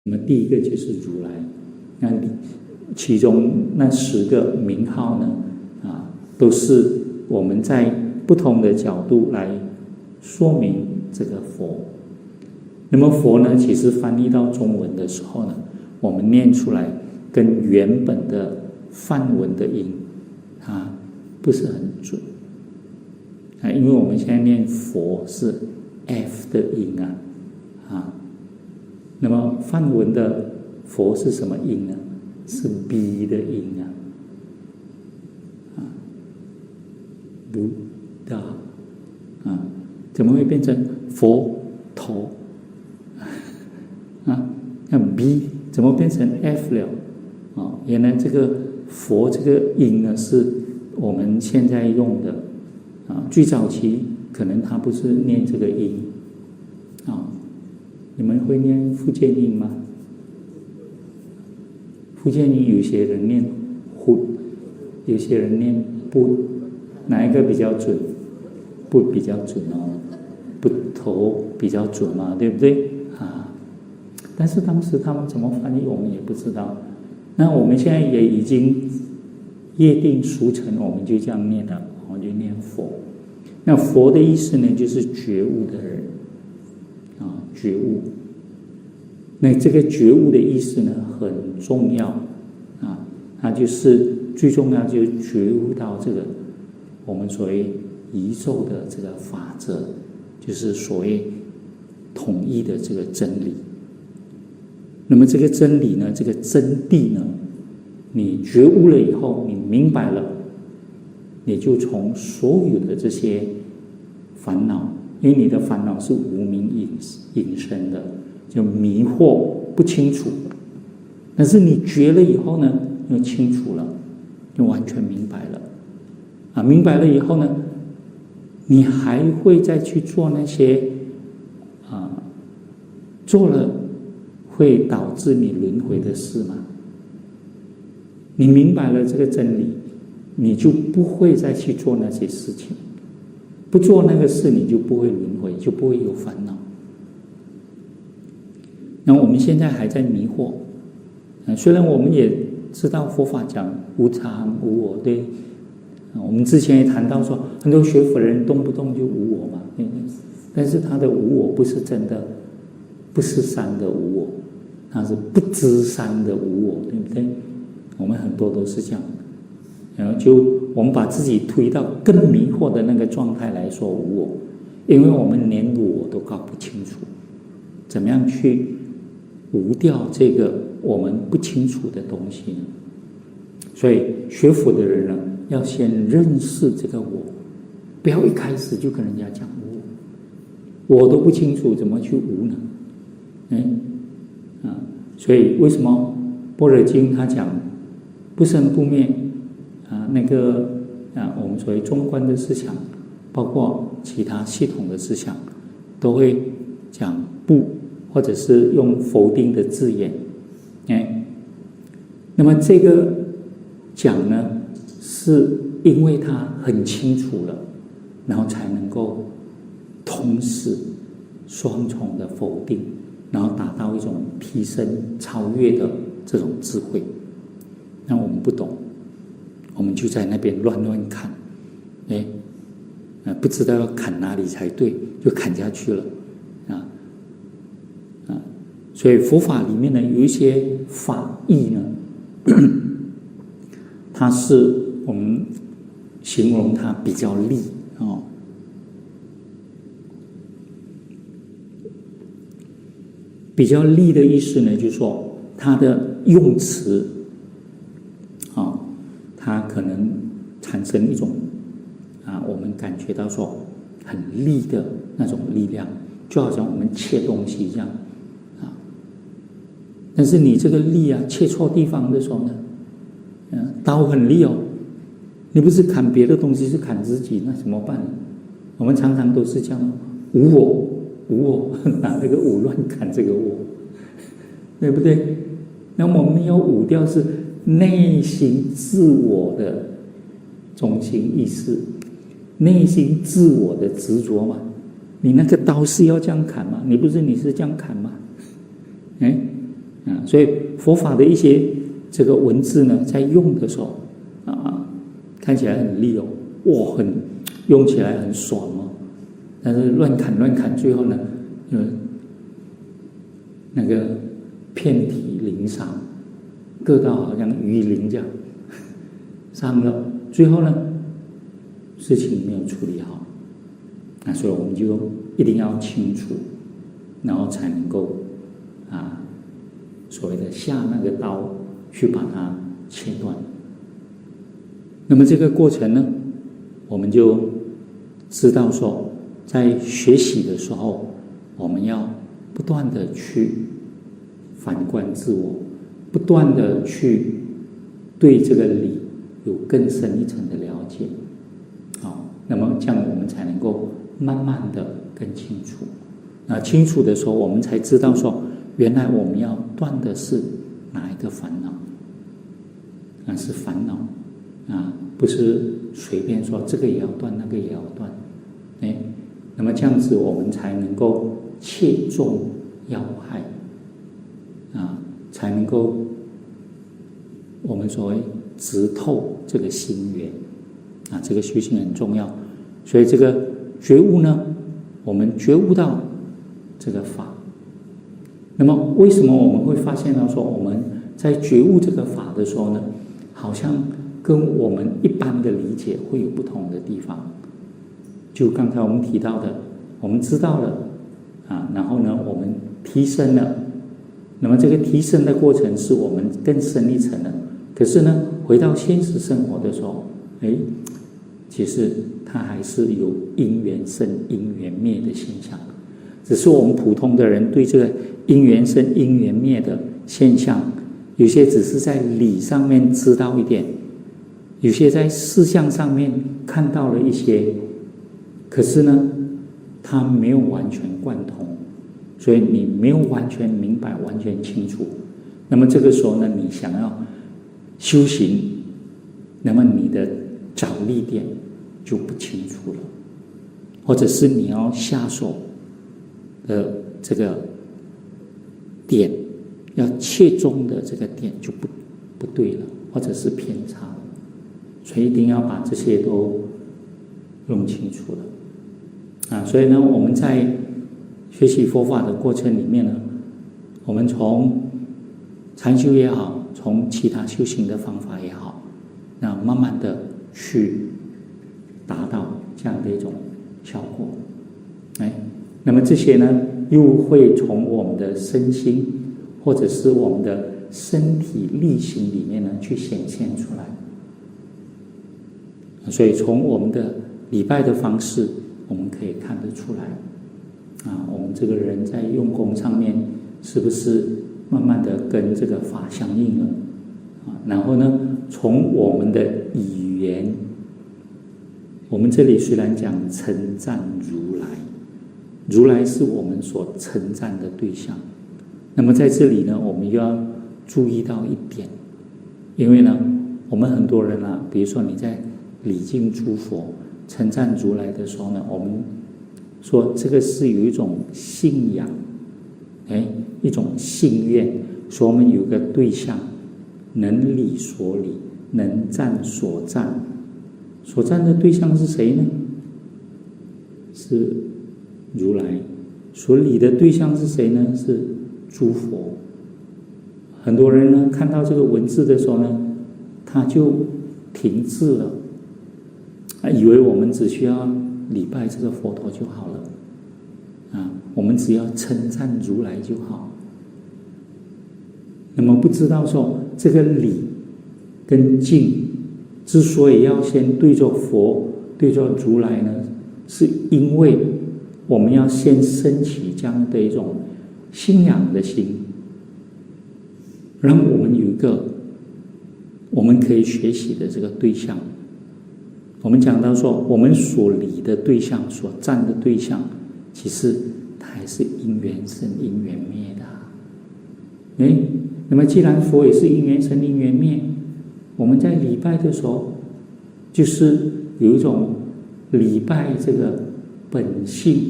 那么第一个就是如来，那其中那10个名号呢，都是我们在不同的角度来说明这个佛。那么佛呢，其实翻译到中文的时候呢，我们念出来跟原本的梵文的音不是很准因为我们现在念佛是 F 的音那么梵文的佛是什么音呢？是 B 的音Buddha 怎么会变成佛头那 B 怎么变成 F 了原来这个佛这个音呢，是我们现在用的最早期可能他不是念这个音你们会念福建音吗？福建音有些人念呼，有些人念不，哪一个比较准？不比较准不头比较准嘛，对不对但是当时他们怎么翻译我们也不知道。那我们现在也已经约定俗成，我们就这样念了，我们就念佛。那佛的意思呢，就是觉悟的人觉悟。那这个觉悟的意思呢，很重要它就是最重要，就是觉悟到这个我们所谓宇宙的这个法则，就是所谓统一的这个真理。那么这个真理呢，这个真谛呢，你觉悟了以后，你明白了，你就从所有的这些烦恼，因为你的烦恼是无明引生的，就迷惑不清楚。但是你觉了以后呢，就清楚了，就完全明白了明白了以后呢，你还会再去做那些做了会导致你轮回的事吗？你明白了这个真理，你就不会再去做那些事情，不做那个事，你就不会轮回，就不会有烦恼。那我们现在还在迷惑虽然我们也知道佛法讲无常无我，对我们之前也谈到说，很多学佛人动不动就无我嘛，但是他的无我不是真的，不是三的无我，它是不知三的无我，对不对？我们很多都是这样，然后就我们把自己推到更迷惑的那个状态来说无我，因为我们连我都搞不清楚，怎么样去无掉这个我们不清楚的东西呢？所以学佛的人呢，要先认识这个我，不要一开始就跟人家讲我都不清楚，怎么去无呢？所以为什么般若经他讲不生不灭那个我们所谓中观的思想，包括其他系统的思想，都会讲不，或者是用否定的字眼那么这个讲呢，是因为他很清楚了，然后才能够同时双重的否定，然后达到一种提升超越的这种智慧。那我们不懂，我们就在那边乱砍不知道要砍哪里才对，就砍下去了所以佛法里面呢，有一些法义呢它是我们形容它比较利比较利的意思呢，就是说它的用词它可能产生一种我们感觉到说很利的那种力量，就好像我们切东西一样但是你这个利切错地方的时候呢刀很利你不是砍别的东西，是砍自己，那怎么办？我们常常都是这样无我拿这个我乱砍这个我，对不对？那么我们要悟掉是内心自我的中心意识，内心自我的执着嘛。你那个刀是要这样砍吗？你不是你是这样砍吗？所以佛法的一些这个文字呢，在用的时候看起来很利哇，用起来很爽但是乱砍，最后呢，那个遍体鳞伤，割到好像鱼鳞这样伤了，最后呢，事情没有处理好，所以我们就一定要清楚，然后才能够所谓的下那个刀去把它切断。那么这个过程呢，我们就知道说，在学习的时候，我们要不断的去反观自我，不断的去对这个理有更深一层的了解。那么这样我们才能够慢慢的更清楚。清楚的时候，我们才知道说，原来我们要断的是哪一个烦恼，是烦恼不是随便说这个也要断，那个也要断。那么这样子我们才能够切中要害才能够我们所谓直透这个心源这个修行很重要。所以这个觉悟呢，我们觉悟到这个法。那么为什么我们会发现到说，我们在觉悟这个法的时候呢，好像跟我们一般的理解会有不同的地方？就刚才我们提到的，我们知道了然后呢，我们提升了，那么这个提升的过程是我们更深一层的。可是呢，回到现实生活的时候，其实它还是有因缘生因缘灭的现象，只是我们普通的人对这个因缘生因缘灭的现象，有些只是在理上面知道一点，有些在事项上面看到了一些，可是呢，它没有完全贯通，所以你没有完全明白、完全清楚。那么这个时候呢，你想要修行，那么你的着力点就不清楚了，或者是你要下手的这个点，要切中的这个点就不对了，或者是偏差了。所以一定要把这些都弄清楚了所以呢，我们在学习佛法的过程里面呢，我们从禅修也好，从其他修行的方法也好，那慢慢的去达到这样的一种效果。那么这些呢，又会从我们的身心或者是我们的身体力行里面呢去显现出来。所以从我们的礼拜的方式，我们可以看得出来我们这个人在用功上面是不是慢慢的跟这个法相应了然后呢，从我们的语言，我们这里虽然讲称赞如来，如来是我们所称赞的对象，那么在这里呢，我们又要注意到一点，因为呢，我们很多人比如说你在礼敬诸佛、称赞如来的时候呢，我们说这个是有一种信仰，一种信愿，说我们有个对象，能礼所礼，能赞所赞。所赞的对象是谁呢？是如来。所礼的对象是谁呢？是诸佛。很多人呢，看到这个文字的时候呢，他就停滞了，以为我们只需要礼拜这个佛陀就好了我们只要称赞如来就好。那么不知道说这个礼跟敬之所以要先对着佛、对着如来呢，是因为我们要先升起这样的一种信仰的心，让我们有一个我们可以学习的这个对象。我们讲到说，我们所礼的对象、所赞的对象，其实它还是因缘生、因缘灭的那么既然佛也是因缘生、因缘灭，我们在礼拜的时候，就是有一种礼拜这个本性、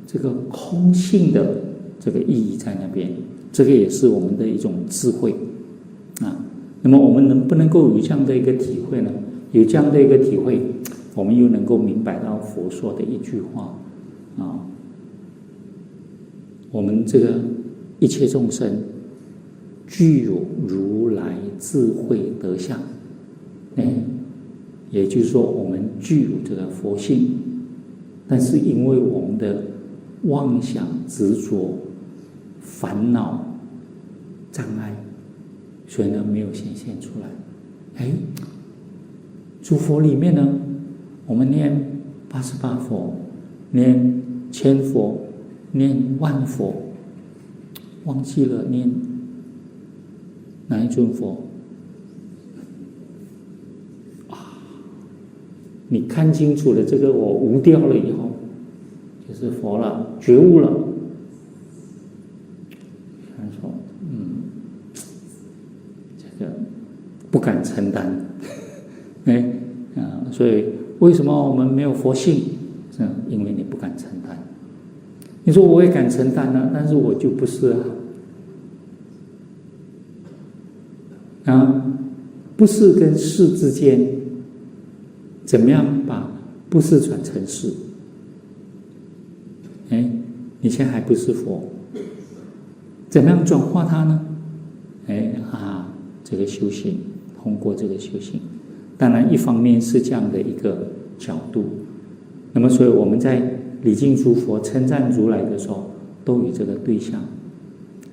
这个空性的这个意义在那边。这个也是我们的一种智慧啊。那么我们能不能够有这样的一个体会呢？有这样的一个体会，我们又能够明白到佛说的一句话啊，我们这个一切众生具有如来智慧德相，也就是说我们具有这个佛性，但是因为我们的妄想执着烦恼障碍，所以呢没有显现出来。诸佛里面呢，我们念88佛，念1000佛，念万佛，忘记了念哪一尊佛啊？你看清楚了这个我无掉了以后，就是佛了，觉悟了。他说这个不敢承担。所以为什么我们没有佛性？是因为你不敢承担。你说我也敢承担呢，但是我就不是不是跟是之间，怎么样把不是转成是？你现在还不是佛，怎么样转化它呢？这个修行，通过这个修行。当然一方面是这样的一个角度，那么所以我们在礼敬诸佛称赞如来的时候都有这个对象，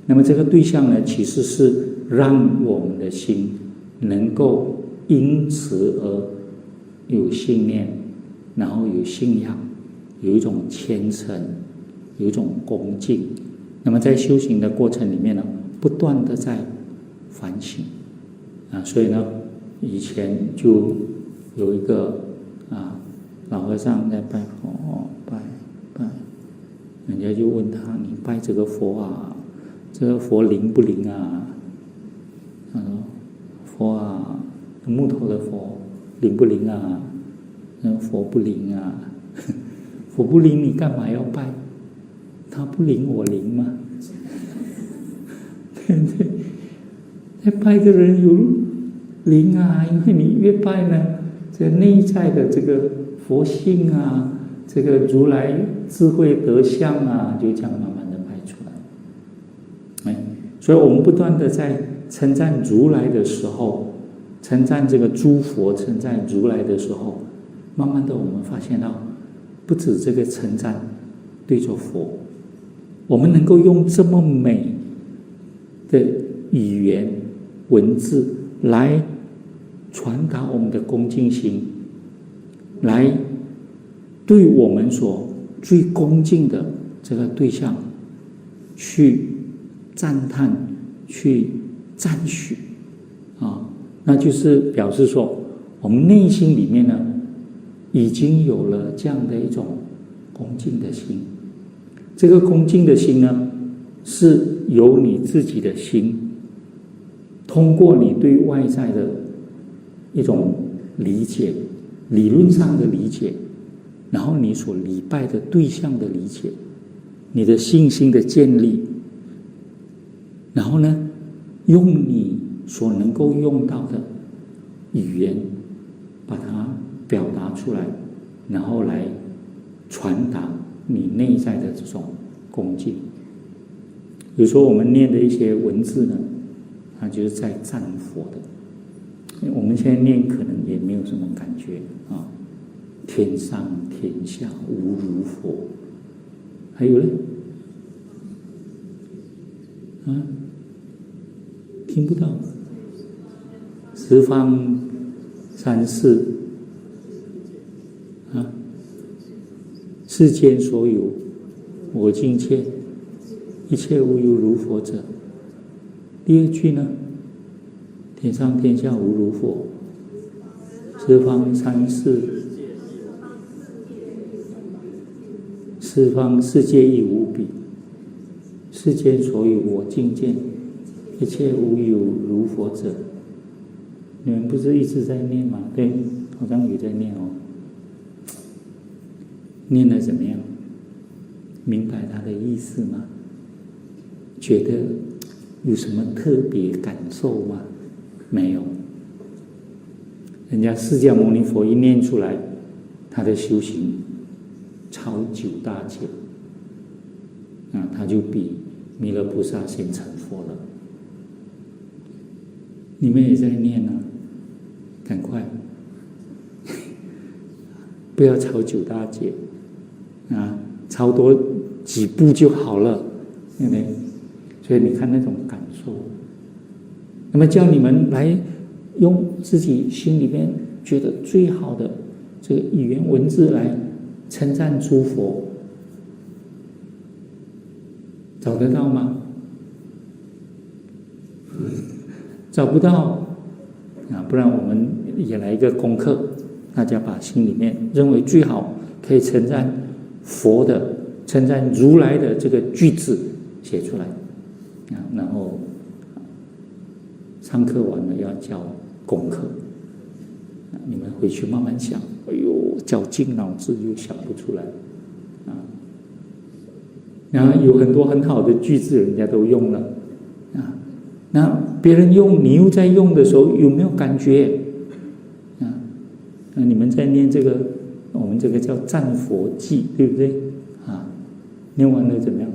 那么这个对象呢，其实是让我们的心能够因此而有信念，然后有信仰，有一种虔诚，有一种恭敬。那么在修行的过程里面呢，不断的在反省所以呢以前就有一个老和尚在拜佛，拜，人家就问他：你拜这个佛啊，这个佛灵不灵啊？他说：佛啊，木头的佛灵不灵啊？那佛不灵啊，佛不灵你干嘛要拜？他不灵我灵吗？对不对？在拜的人有灵啊，因为你越拜呢，这内在的这个佛性啊，这个如来智慧德相啊，就这样慢慢的拍出来。所以我们不断的在称赞如来的时候，称赞这个诸佛，称赞如来的时候，慢慢的我们发现到，不止这个称赞对着佛，我们能够用这么美的语言文字来传达我们的恭敬心，来对我们所最恭敬的这个对象去赞叹，去赞许那就是表示说我们内心里面呢已经有了这样的一种恭敬的心。这个恭敬的心呢，是由你自己的心通过你对外在的一种理解，理论上的理解，然后你所礼拜的对象的理解，你的信心的建立，然后呢，用你所能够用到的语言把它表达出来，然后来传达你内在的这种恭敬。比如说我们念的一些文字呢，它就是在赞佛的。我们现在念可能也没有什么感觉天上天下无如佛。还有呢听不到。十方三世世间所有我净切，一切无有如佛者。第二句呢，天上天下无如佛，十方三世，十方世界亦无比，世间所有我净见，一切无有如佛者。你们不是一直在念吗？对，好像有在念念得怎么样？明白它的意思吗？觉得有什么特别感受吗？没有。人家释迦牟尼佛一念出来，他的修行超9大劫，他就比弥勒菩萨先成佛了。你们也在念啊，赶快，不要超9大劫超多几步就好了，对不对？所以你看那种感受，那么叫你们来用自己心里面觉得最好的这个语言文字来称赞诸佛，找得到吗？找不到不然我们也来一个功课，大家把心里面认为最好可以称赞佛的、称赞如来的这个句子写出来然后上课完了要交功课，你们回去慢慢想，哎呦，绞尽脑汁又想不出来然后有很多很好的句子人家都用了那别人用你又在用的时候有没有感觉那你们在念这个，我们这个叫赞佛偈，对不对念完了怎么样？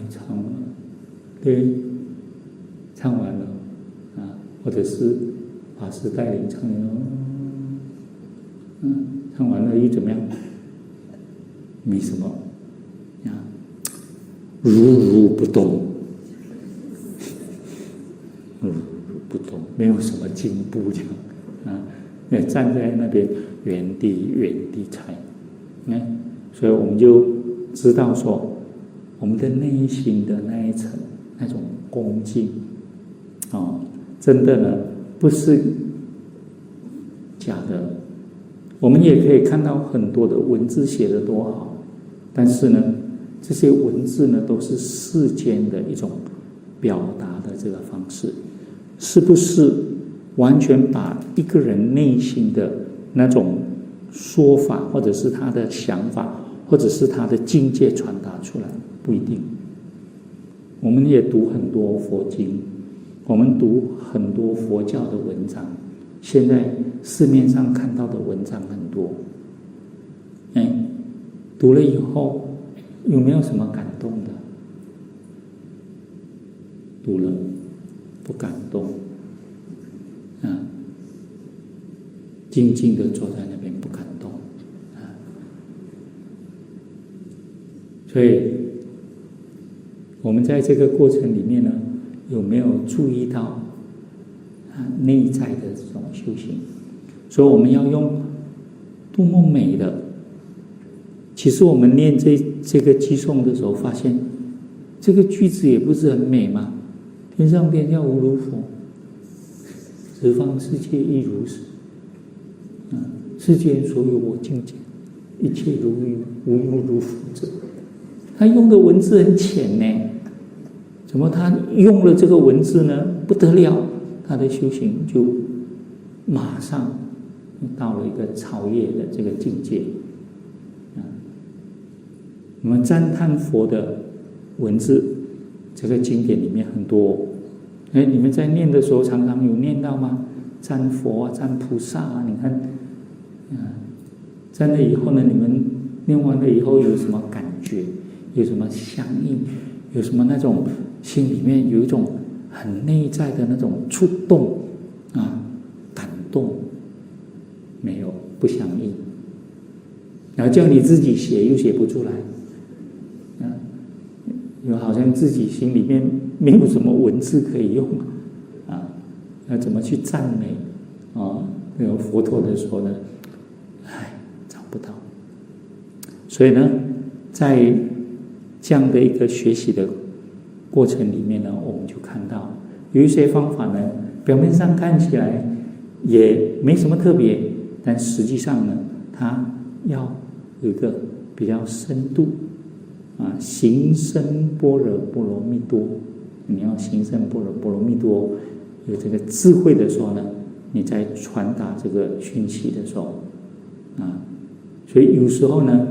唱了，对，唱完了或者是法师带领唱唱完了又怎么样？没什么如不动，不动，没有什么进步这样站在那边原地踩所以我们就知道说，我们的内心的那一层那种恭敬真的呢不是假的。我们也可以看到很多的文字写得多好，但是呢这些文字呢都是世间的一种表达的这个方式，是不是完全把一个人内心的那种说法，或者是他的想法，或者是他的境界传达出来？不一定。我们也读很多佛经，我们读很多佛教的文章，现在市面上看到的文章很多读了以后有没有什么感动的？读了不感动静静的坐在那边不感动所以我们在这个过程里面呢，有没有注意到内在的这种修行？所以我们要用多么美的。其实我们念这个偈颂的时候，发现这个句子也不是很美吗？天上天下无如佛，十方世界亦如是。世间所有我境界，一切如云，无有如佛者。他用的文字很浅呢，怎么他用了这个文字呢？不得了，他的修行就马上到了一个超越的这个境界。我们赞叹佛的文字，这个经典里面很多。你们在念的时候常常有念到吗？赞佛赞菩萨你看赞了以后呢，你们念完了以后有什么感觉？有什么相应？有什么那种心里面有一种很内在的那种触动感动？没有，不相应。然后叫你自己写又写不出来又好像自己心里面没有什么文字可以用要怎么去赞美有佛陀的时候呢？找不到。所以呢，在这样的一个学习的过程里面呢，我们就看到有一些方法呢，表面上看起来也没什么特别，但实际上呢，它要有一个比较深度行深般若波罗蜜多。你要行深般若波罗蜜多，有这个智慧的时候呢，你在传达这个讯息的时候所以有时候呢，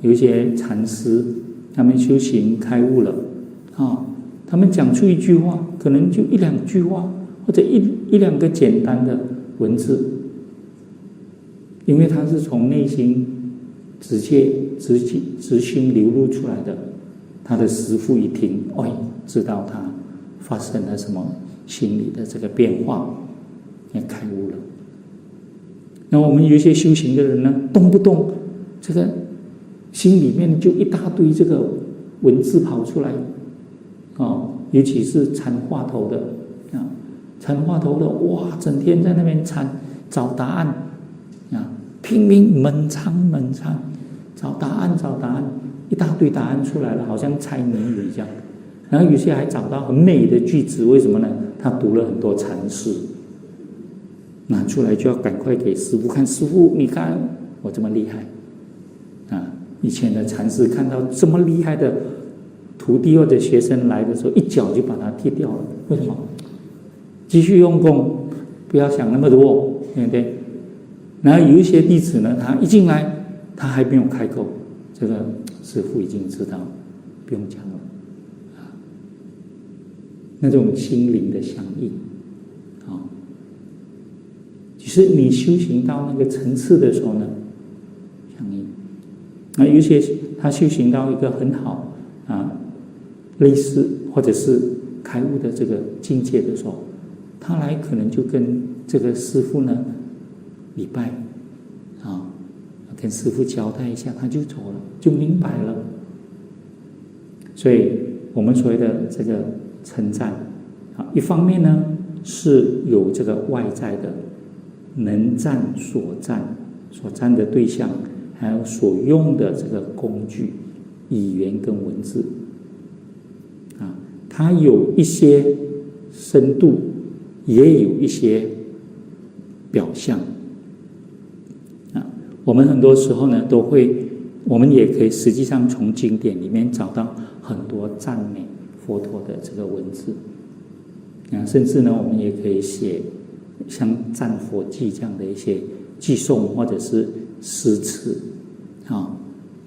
有一些禅师他们修行开悟了他们讲出一句话，可能就一两句话，或者一两个简单的文字，因为他是从内心直心流露出来的。他的师父一听，知道他发生了什么心理的这个变化，也开悟了。那我们有一些修行的人呢，动不动这个心里面就一大堆这个文字跑出来，尤其是参话头的参话头的，哇，整天在那边找答案拼命猛参找答案，一大堆答案出来了，好像猜谜语这样。然后有些还找到很美的句子，为什么呢？他读了很多禅师，拿出来就要赶快给师父看。师父，你看我这么厉害以前的禅师看到这么厉害的徒弟或者学生来的时候，一脚就把他踢掉了。为什么？继续用功，不要想那么多，对不对？然后有一些弟子呢，他一进来，他还没有开口，这个师父已经知道，不用讲了那种心灵的相应就是你修行到那个层次的时候呢，相应。那有些他修行到一个很好类似或者是开悟的这个境界的时候，他来可能就跟这个师父呢礼拜跟师父交代一下，他就走了，就明白了。所以我们所谓的这个称赞一方面呢是有这个外在的能赞所赞的对象，还有所用的这个工具语言跟文字它有一些深度，也有一些表象我们很多时候呢我们也可以实际上从经典里面找到很多赞美佛陀的这个文字甚至呢我们也可以写像赞佛记这样的一些寄颂或者是诗词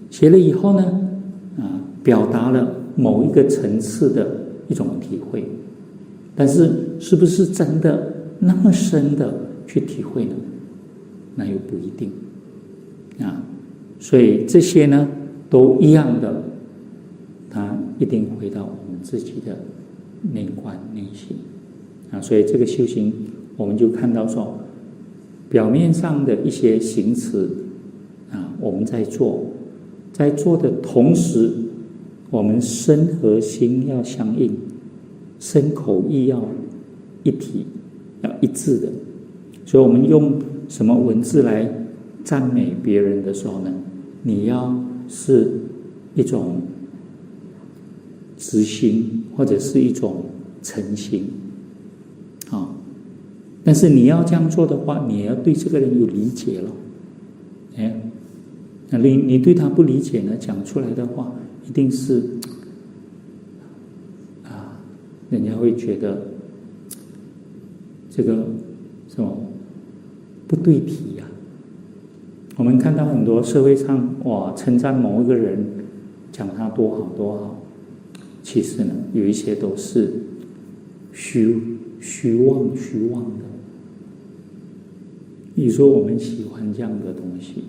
写了以后呢表达了某一个层次的一种体会，但是是不是真的那么深的去体会呢？那又不一定所以这些呢都一样的，它一定回到我们自己的内观内心所以这个修行我们就看到说，表面上的一些行持我们在做的同时，我们身和心要相应，身口意要一体，要一致的。所以我们用什么文字来赞美别人的时候呢，你要是一种直心或者是一种诚心但是你要这样做的话，你也要对这个人有理解了那你对他不理解呢，讲出来的话一定是人家会觉得这个什么不对题我们看到很多社会上称赞某一个人，讲他多好多好，其实呢有一些都是虚妄的。你说我们喜欢这样的东西